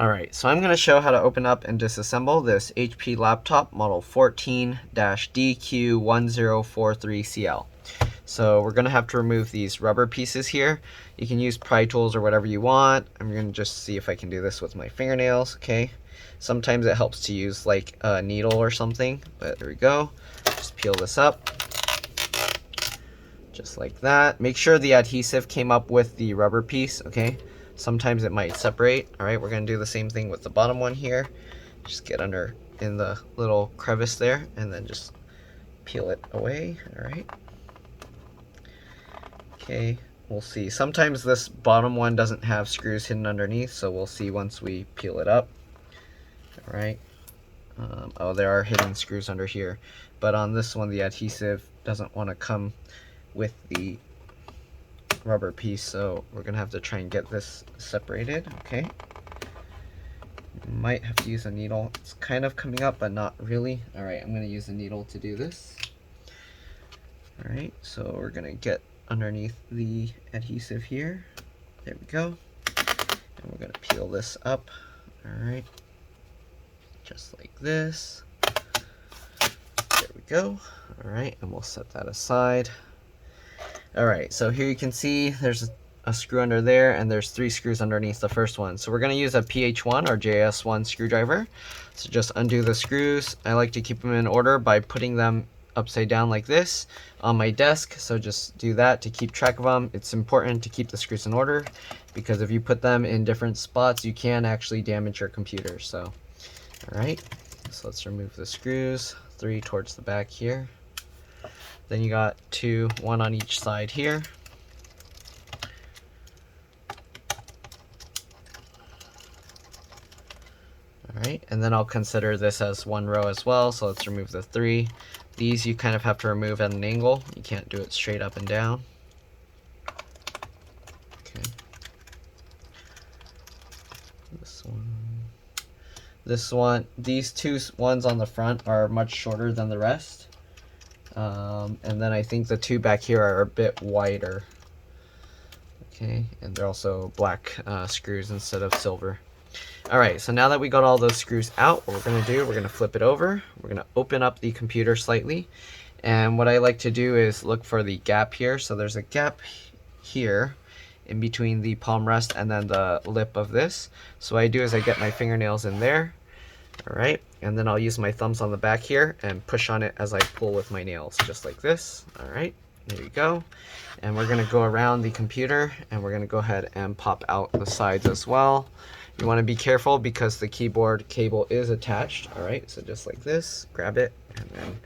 Alright, so I'm going to show how to open up and disassemble this HP laptop model 14-DQ1043CL. So we're going to have to remove these rubber pieces here. You can use pry tools or whatever you want. I'm going to just see if I can do this with my fingernails, okay? Sometimes it helps to use like a needle or something, but there we go. Just peel this up. Just like that. Make sure the adhesive came up with the rubber piece, okay? Sometimes it might separate. All right, we're gonna do the same thing with the bottom one here. Just get under in the little crevice there and then just peel it away. All right. Okay, we'll see. Sometimes this bottom one doesn't have screws hidden underneath, so we'll see once we peel it up. All right. Oh, there are hidden screws under here, but on this one the adhesive doesn't want to come with the rubber piece, so we're gonna have to try and get this separated. Okay, might have to use a needle. It's kind of coming up but not really. All right, I'm gonna use a needle to do this. All right, so we're gonna get underneath the adhesive here. There we go, and we're gonna peel this up. All right, just like this. There we go. All right, and we'll set that aside. Alright, so here you can see there's a screw under there, and there's 3 screws underneath the first one. So we're going to use a PH1 or JS1 screwdriver. So just undo the screws. I like to keep them in order by putting them upside down like this on my desk. So just do that to keep track of them. It's important to keep the screws in order, because if you put them in different spots, you can actually damage your computer. So, alright, so let's remove the screws, 3 towards the back here. Then you got 2, 1 on each side here. Alright, and then I'll consider this as 1 row as well, so let's remove the 3. These you kind of have to remove at an angle. You can't do it straight up and down. Okay. This one, these 2 ones on the front are much shorter than the rest. And then I think the 2 back here are a bit wider. Okay, and they're also black screws instead of silver. Alright, so now that we got all those screws out, what we're going to do, we're going to flip it over. We're going to open up the computer slightly. And what I like to do is look for the gap here. So there's a gap here in between the palm rest and then the lip of this. So what I do is I get my fingernails in there. Alright, and then I'll use my thumbs on the back here and push on it as I pull with my nails, just like this. Alright, there you go. And we're going to go around the computer, and we're going to go ahead and pop out the sides as well. You want to be careful because the keyboard cable is attached. Alright, so just like this, grab it, and then,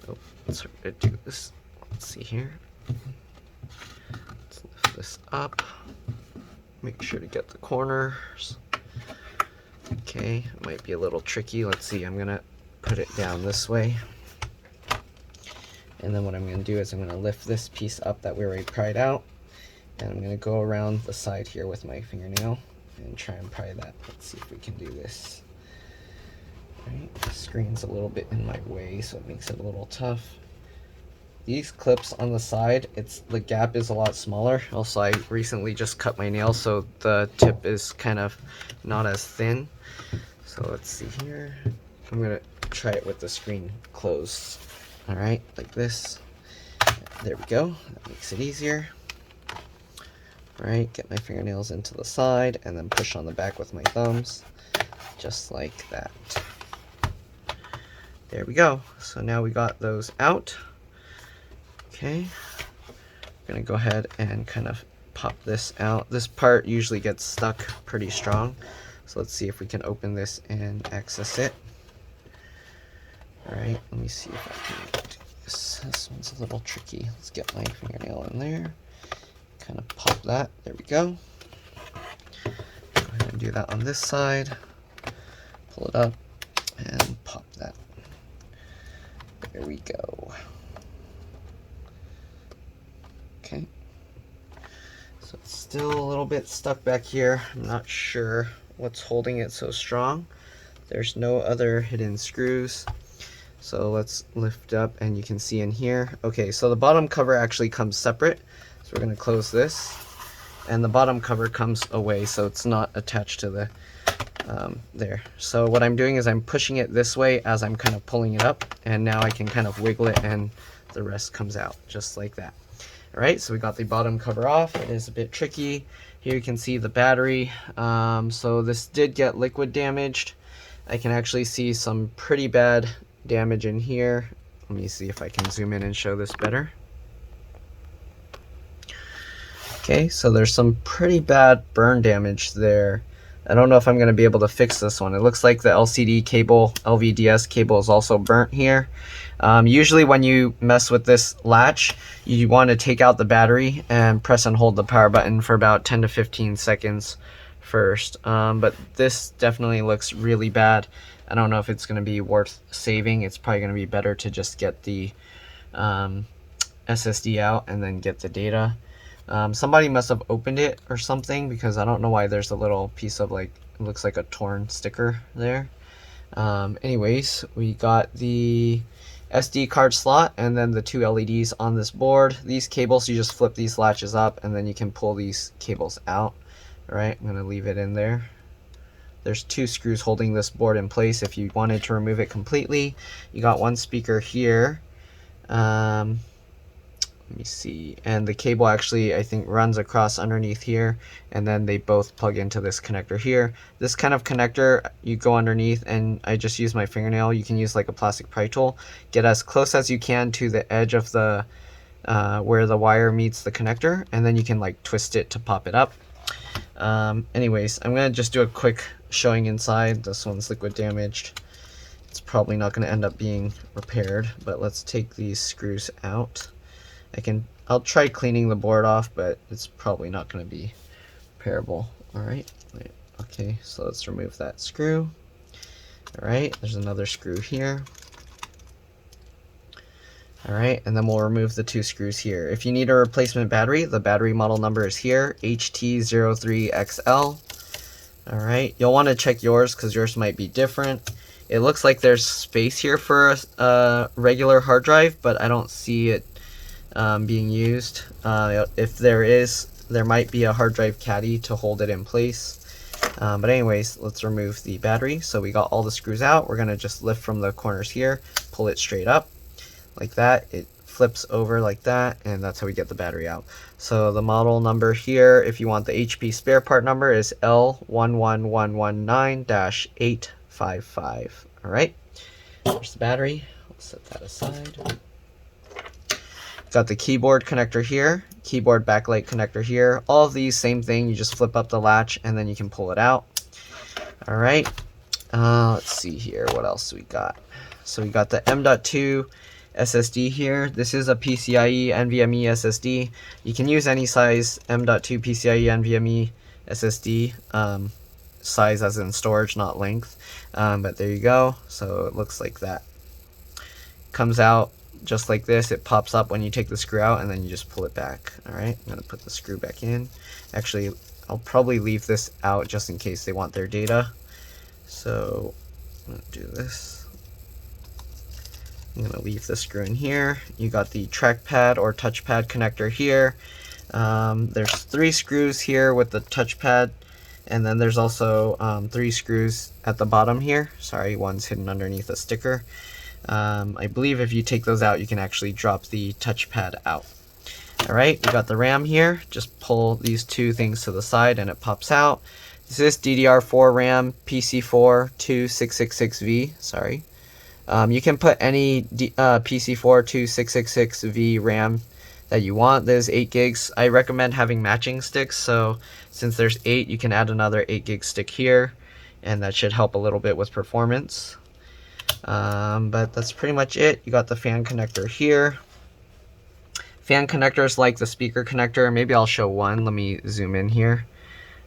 oh, let's do this. Let's see here. Let's lift this up. Make sure to get the corners. Okay, it might be a little tricky. Let's see, I'm gonna put it down this way. And then what I'm gonna do is I'm gonna lift this piece up that we already pried out. And I'm gonna go around the side here with my fingernail and try and pry that. Let's see if we can do this. Right, the screen's a little bit in my way, so it makes it a little tough. These clips on the side, the gap is a lot smaller. Also, I recently just cut my nails, so the tip is kind of not as thin. So let's see here. I'm gonna try it with the screen closed. All right, like this. There we go. That makes it easier. All right, get my fingernails into the side and then push on the back with my thumbs, just like that. There we go. So now we got those out. Okay, I'm gonna go ahead and kind of pop this out. This part usually gets stuck pretty strong, so let's see if we can open this and access it. Alright, let me see if I can do this. This one's a little tricky. Let's get my fingernail in there, kind of pop that. There we go. Go ahead and do that on this side. Pull it up and pop that. There we go. Okay, so it's still a little bit stuck back here. I'm not sure what's holding it so strong. There's no other hidden screws. So let's lift up and you can see in here. Okay, so the bottom cover actually comes separate. So we're going to close this. And the bottom cover comes away, so it's not attached to the There. So what I'm doing is I'm pushing it this way as I'm kind of pulling it up, and now I can kind of wiggle it and the rest comes out just like that. All right, so we got the bottom cover off. It is a bit tricky. Here you can see the battery. So this did get liquid damaged. I can actually see some pretty bad damage in here. Let me see if I can zoom in and show this better. Okay, so there's some pretty bad burn damage there. I don't know if I'm going to be able to fix this one. It looks like the LCD cable, LVDS cable, is also burnt here. Usually when you mess with this latch, you want to take out the battery and press and hold the power button for about 10 to 15 seconds first. But this definitely looks really bad. I don't know if it's going to be worth saving. It's probably going to be better to just get the SSD out and then get the data. Somebody must have opened it or something, because I don't know why there's a little piece of, like, it looks like a torn sticker there. Anyways, we got the SD card slot and then the two LEDs on this board. These cables, you just flip these latches up and then you can pull these cables out. All right, I'm gonna leave it in there. There's two screws holding this board in place if you wanted to remove it completely. You got one speaker here. Let me see, and the cable actually, I think, runs across underneath here, and then they both plug into this connector here. This kind of connector, you go underneath, and I just use my fingernail. You can use like a plastic pry tool. Get as close as you can to the edge of the where the wire meets the connector, and then you can like twist it to pop it up. Anyways, I'm gonna just do a quick showing inside. This one's liquid damaged. It's probably not gonna end up being repaired, but let's take these screws out. I'll try cleaning the board off, but it's probably not going to be repairable. All right. Okay, so let's remove that screw. All right, there's another screw here. All right, and then we'll remove the two screws here. If you need a replacement battery, the battery model number is here, HT03XL. All right, you'll want to check yours because yours might be different. It looks like there's space here for a regular hard drive, but I don't see it being used. If there is, there might be a hard drive caddy to hold it in place. But anyways, let's remove the battery. So we got all the screws out. We're gonna just lift from the corners here, pull it straight up like that. It flips over like that, and that's how we get the battery out. So the model number here, if you want the HP spare part number, is L11119-855. All right, there's the battery. I'll set that aside. Got the keyboard connector here, keyboard backlight connector here. All of these, same thing. You just flip up the latch and then you can pull it out. All right. Let's see here. What else we got? So we got the M.2 SSD here. This is a PCIe NVMe SSD. You can use any size M.2 PCIe NVMe SSD, size as in storage, not length. But there you go. So it looks like that. Comes out just like this. It pops up when you take the screw out, and then you just pull it back. All right, I'm gonna put the screw back in. Actually, I'll probably leave this out just in case they want their data. So I'm gonna do this. I'm gonna leave the screw in here. You got the trackpad or touchpad connector here. There's 3 screws here with the touchpad, and then there's also 3 screws at the bottom here. Sorry, one's hidden underneath a sticker. I believe if you take those out, you can actually drop the touchpad out. All right, we got the RAM here. Just pull these 2 things to the side and it pops out. This is DDR4 RAM PC4 2666V. Sorry. You can put any PC4 2666V RAM that you want. There's 8 gigs. I recommend having matching sticks. So since there's 8, you can add another 8 gig stick here, and that should help a little bit with performance. But that's pretty much it. You got the fan connector here. Fan connectors like the speaker connector. Maybe I'll show one. Let me zoom in here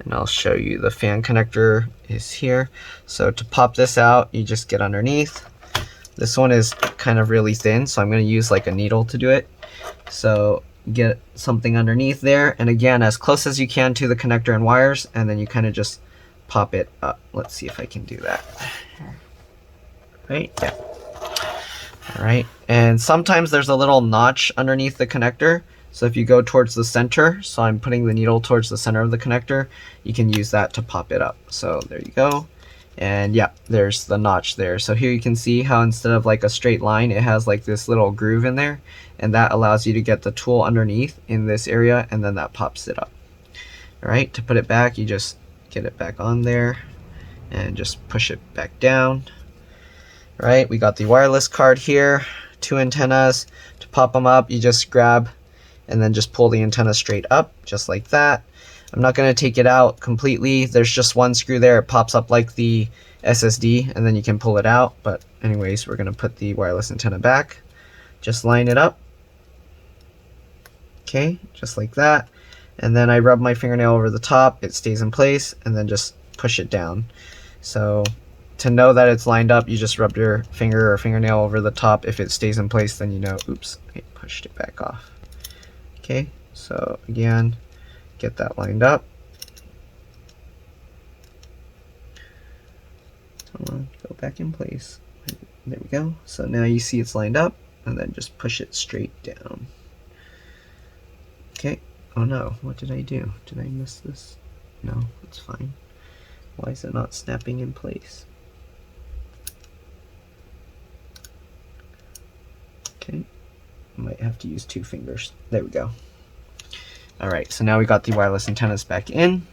and I'll show you the fan connector is here. So to pop this out, you just get underneath. This one is kind of really thin, so I'm going to use like a needle to do it. So get something underneath there, and again, as close as you can to the connector and wires, and then you kind of just pop it up. Let's see if I can do that. Right? Yeah. All right. And sometimes there's a little notch underneath the connector. So if you go towards the center, so I'm putting the needle towards the center of the connector, you can use that to pop it up. So there you go. And yeah, there's the notch there. So here you can see how instead of like a straight line, it has like this little groove in there, and that allows you to get the tool underneath in this area, and then that pops it up. All right, to put it back, you just get it back on there and just push it back down. All right, we got the wireless card here, 2 antennas. To pop them up, you just grab and then just pull the antenna straight up, just like that. I'm not going to take it out completely. There's just one screw there. It pops up like the SSD, and then you can pull it out. But anyways, we're going to put the wireless antenna back. Just line it up. Okay, just like that. And then I rub my fingernail over the top. It stays in place, and then just push it down. So to know that it's lined up, you just rub your finger or fingernail over the top. If it stays in place, then you know, oops, I pushed it back off. Okay, so again, get that lined up. Go back in place. There we go. So now you see it's lined up, and then just push it straight down. Okay. Oh no, what did I do? Did I miss this? No, it's fine. Why is it not snapping in place? Okay. Might have to use 2 fingers. There we go. Alright, so now we got the wireless antennas back in.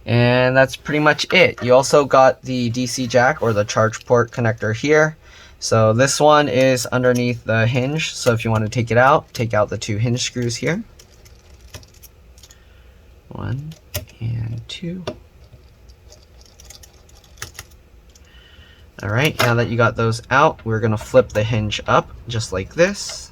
And that's pretty much it. You also got the DC jack or the charge port connector here. So this one is underneath the hinge. So if you want to take it out, take out the 2 hinge screws here. 1 and 2. Alright, now that you got those out, we're going to flip the hinge up just like this.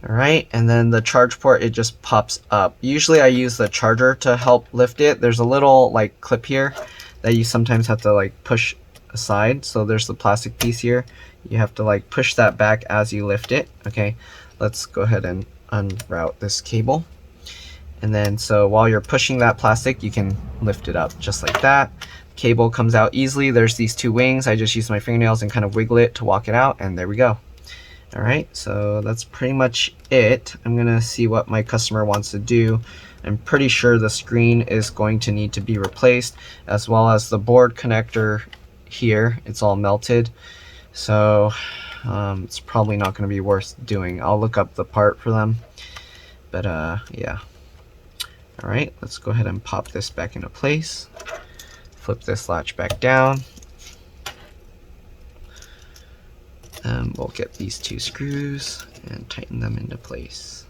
Alright, and then the charge port, it just pops up. Usually I use the charger to help lift it. There's a little like clip here that you sometimes have to like push aside. So there's the plastic piece here. You have to like push that back as you lift it. Okay, let's go ahead and unroute this cable. And then so while you're pushing that plastic, you can lift it up just like that. Cable comes out easily. There's these 2 wings. I just use my fingernails and kind of wiggle it to walk it out, and there we go. Alright, so that's pretty much it. I'm gonna see what my customer wants to do. I'm pretty sure the screen is going to need to be replaced, as well as the board connector here. It's all melted, so it's probably not going to be worth doing. I'll look up the part for them, but yeah. Alright, let's go ahead and pop this back into place. Flip this latch back down. And we'll get these 2 screws and tighten them into place.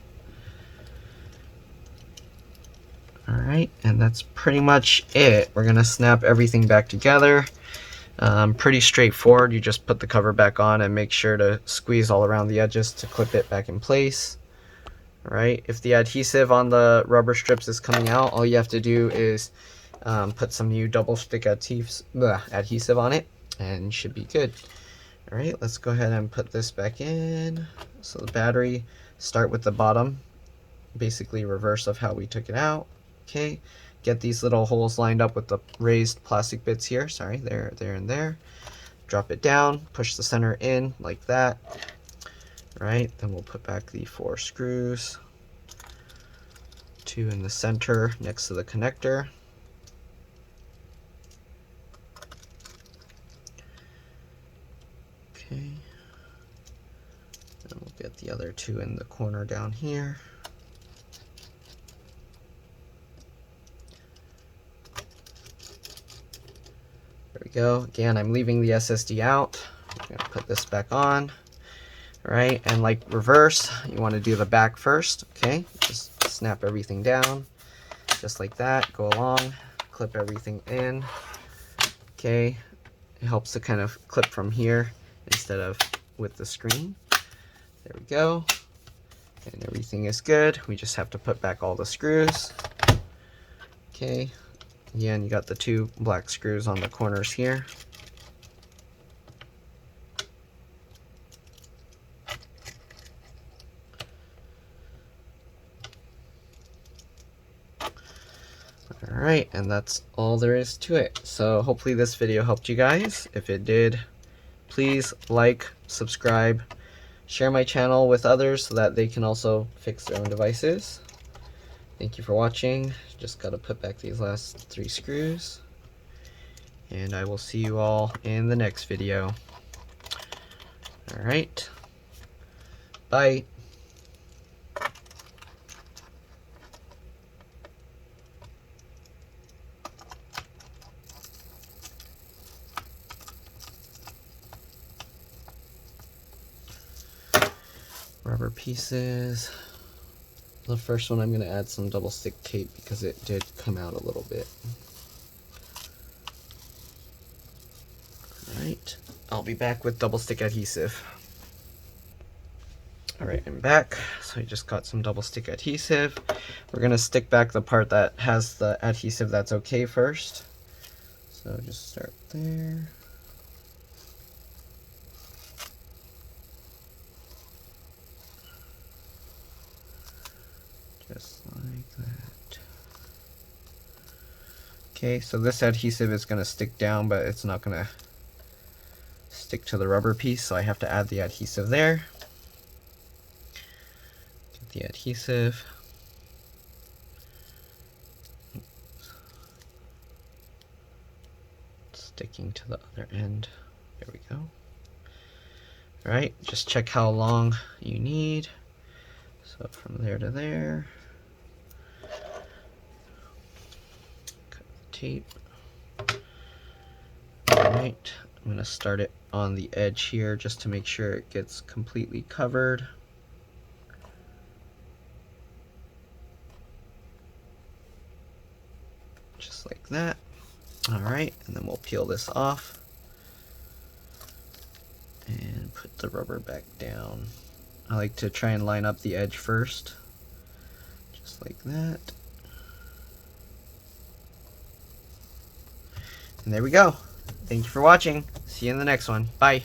Alright, and that's pretty much it. We're going to snap everything back together. Pretty straightforward. You just put the cover back on and make sure to squeeze all around the edges to clip it back in place. Alright, if the adhesive on the rubber strips is coming out, all you have to do is put some new double stick adhesive on it, and you should be good. Alright, let's go ahead and put this back in. So the battery, start with the bottom, basically reverse of how we took it out. Okay, get these little holes lined up with the raised plastic bits here. Sorry, there, and there. Drop it down, push the center in like that. Right, then we'll put back the 4 screws. 2 in the center next to the connector. Okay, and we'll get the other 2 in the corner down here. There we go. Again, I'm leaving the SSD out. I'm going to put this back on. Right, and like reverse, you want to do the back first. Okay, just snap everything down just like that. Go along, clip everything in. Okay, it helps to kind of clip from here instead of with the screen. There we go, and everything is good. We just have to put back all the screws. Okay, again, you got the 2 black screws on the corners here. Alright, and that's all there is to it. So hopefully this video helped you guys. If it did, please like, subscribe, share my channel with others so that they can also fix their own devices. Thank you for watching. Just got to put back these last 3 screws. and I will see you all in the next video. All right, bye. Rubber pieces. The first one I'm going to add some double stick tape because it did come out a little bit. Alright, I'll be back with double stick adhesive. Alright, I'm back. So I just got some double stick adhesive. We're going to stick back the part that has the adhesive that's okay first. So just start there. Just like that. Okay, so this adhesive is going to stick down, but it's not going to stick to the rubber piece, so I have to add the adhesive there. Get the adhesive. Sticking to the other end. There we go. Alright, just check how long you need. So from there to there. Cut the tape. Alright, I'm going to start it on the edge here just to make sure it gets completely covered. Just like that. Alright, and then we'll peel this off and put the rubber back down. I like to try and line up the edge first, just like that. And there we go. Thank you for watching. See you in the next one. Bye.